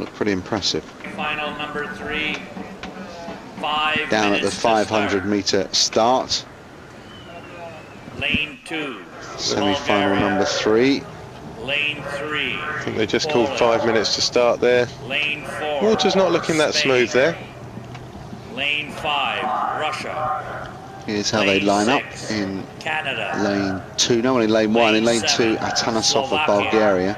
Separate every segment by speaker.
Speaker 1: look pretty impressive.
Speaker 2: Final number 3. 5
Speaker 1: down at the 500-meter start.
Speaker 2: Lane 2.
Speaker 1: Semi-final number 3.
Speaker 2: Lane 3.
Speaker 3: I think they just called 5 minutes to start there.
Speaker 2: Lane 4.
Speaker 3: Water's not looking that
Speaker 2: Spain.
Speaker 3: smooth there.
Speaker 2: Lane 5. Russia.
Speaker 1: Here's how
Speaker 2: lane
Speaker 1: they line
Speaker 2: 6,
Speaker 1: up in
Speaker 2: Canada.
Speaker 1: lane 2. No one in lane 1. In lane 2,
Speaker 2: 7,
Speaker 1: Atanasov of
Speaker 2: Slovakia.
Speaker 1: Bulgaria.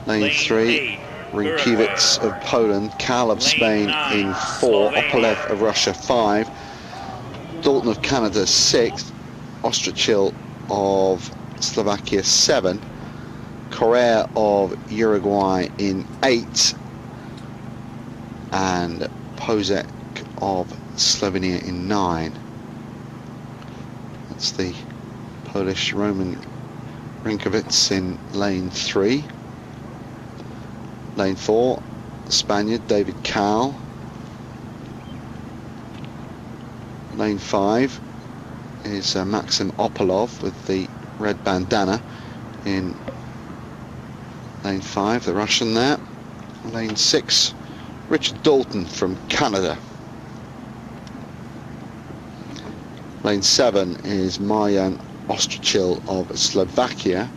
Speaker 1: Lane 3,
Speaker 2: 8,
Speaker 1: Rynkiewicz of Poland. Cal of Spain
Speaker 2: 9,
Speaker 1: in 4.
Speaker 2: Slovenia.
Speaker 1: Opalev of Russia 5. Dalton of Canada 6. Ostrcil of Slovakia 7. Correa of Uruguay in 8. And Pozek of Slovenia in 9. That's the Polish Roman Rynkiewicz in lane 3. Lane 4, Spaniard David Cal. Lane 5 is Maxim Opalev with the red bandana in lane 5, the Russian there. Lane 6, Richard Dalton from Canada. Lane 7 is Marjan Ostrcil of Slovakia.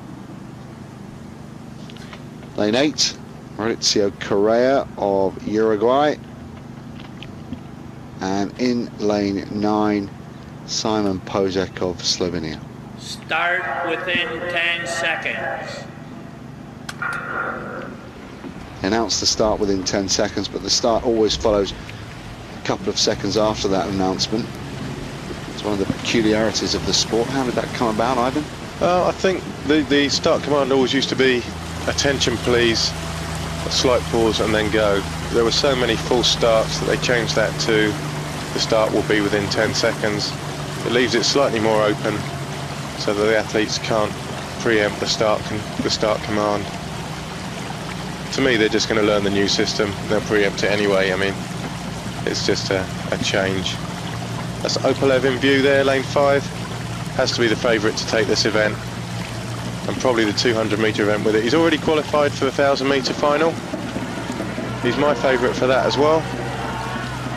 Speaker 1: Lane 8, Mauricio Correa of Uruguay. And in lane 9, Simon Pozek of Slovenia.
Speaker 2: Start within 10 seconds.
Speaker 1: Announce the start within 10 seconds, but the start always follows a couple of seconds after that announcement. It's one of the peculiarities of the sport. How did that come about, Ivan?
Speaker 3: I think the start command always used to be attention please, a slight pause and then go. There were so many false starts that they changed that to the start will be within 10 seconds. It leaves it slightly more open so that the athletes can't preempt the start command. To me, they're just going to learn the new system. They'll preempt it anyway. I mean, it's just a change. That's Opalev in view there, lane 5. Has to be the favourite to take this event, and probably the 200-metre event with it. He's already qualified for the 1,000-metre final. He's my favourite for that as well.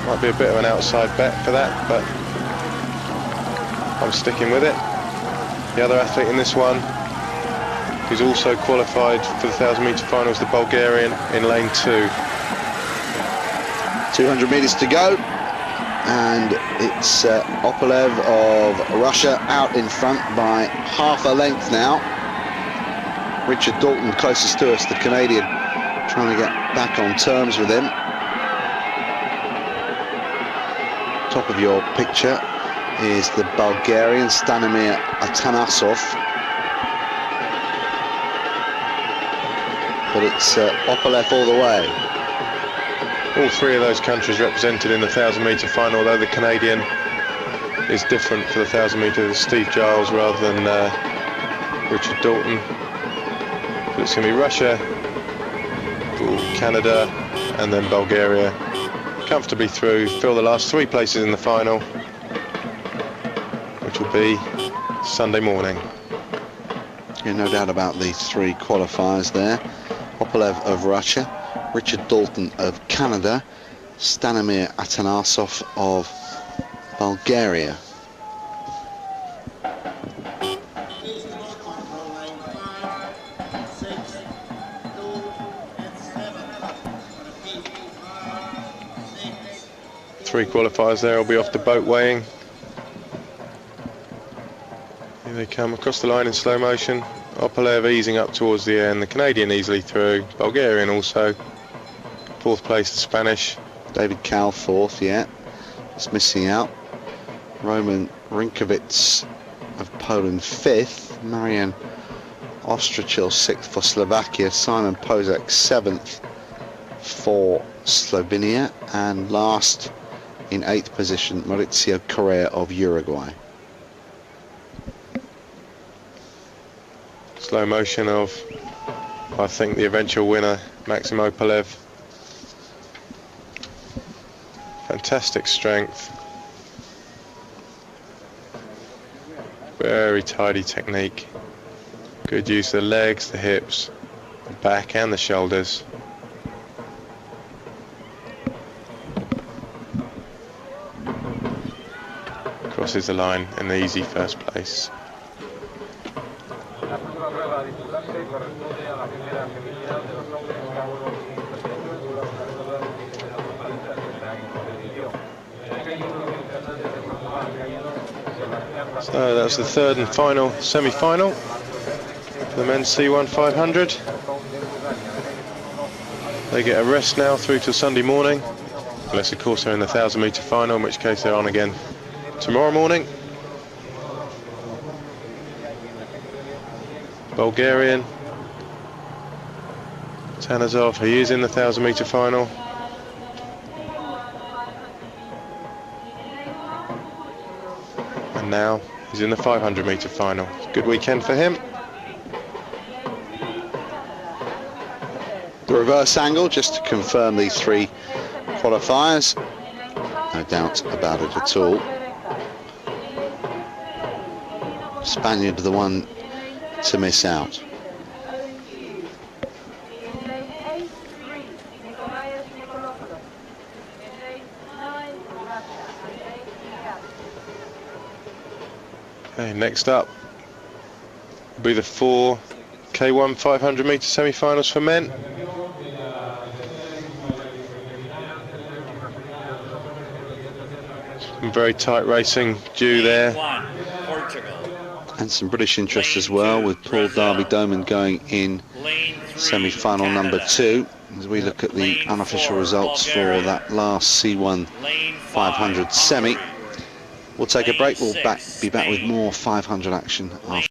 Speaker 3: Might be a bit of an outside bet for that, but I'm sticking with it. The other athlete in this one, who's also qualified for the 1,000-metre final, is the Bulgarian in lane 2.
Speaker 1: 200 metres to go, and it's Opalev of Russia out in front by half a length now. Richard Dalton closest to us, the Canadian, trying to get back on terms with him. Top of your picture is the Bulgarian Stanimir Atanasov, but it's Opalev all the way.
Speaker 3: All three of those countries represented in the 1,000-metre final, although the Canadian is different for the 1,000-metre, Steve Giles rather than Richard Dalton. But it's going to be Russia, Canada and then Bulgaria comfortably through, fill the last 3 places in the final, which will be Sunday morning.
Speaker 1: Yeah, no doubt about the 3 qualifiers there. Opalev of Russia, Richard Dalton of Canada, Stanimir Atanasov of Bulgaria.
Speaker 3: Three qualifiers there will be off the boat weighing. Here they come across the line in slow motion. Opalev easing up towards the end, the Canadian easily through, Bulgarian also. 4th place, the Spanish.
Speaker 1: David Cal 4th, yeah. It's missing out. Roman Rynkiewicz of Poland 5th. Marjan Ostrcil 6th for Slovakia. Simon Pozek 7th for Slovenia. And last in 8th position, Mauricio Correa of Uruguay.
Speaker 3: Slow motion of, I think, the eventual winner, Maxim Opalev. Fantastic strength. Very tidy technique. Good use of the legs, the hips, the back and the shoulders. crosses the line in the easy first place. So that's the third and final semi-final for the men's C1 500. They get a rest now through till Sunday morning, unless of course they're in the 1,000 metre final, in which case they're on again tomorrow morning. Bulgarian Atanasov, he is in the 1,000 metre final. And now he's in the 500 metre final. Good weekend for him.
Speaker 1: The reverse angle, just to confirm these three qualifiers. No doubt about it at all. Spaniard the one to miss out.
Speaker 3: Okay, next up will be the 4 K1 500 metre semi-finals for men. Some very tight racing due there.
Speaker 1: And some British interest as well, with Paul Darby-Doman going in semi-final number 2, as we look at the unofficial results for that last C1 500 semi. We'll take a break. We'll be back with more 500 action after.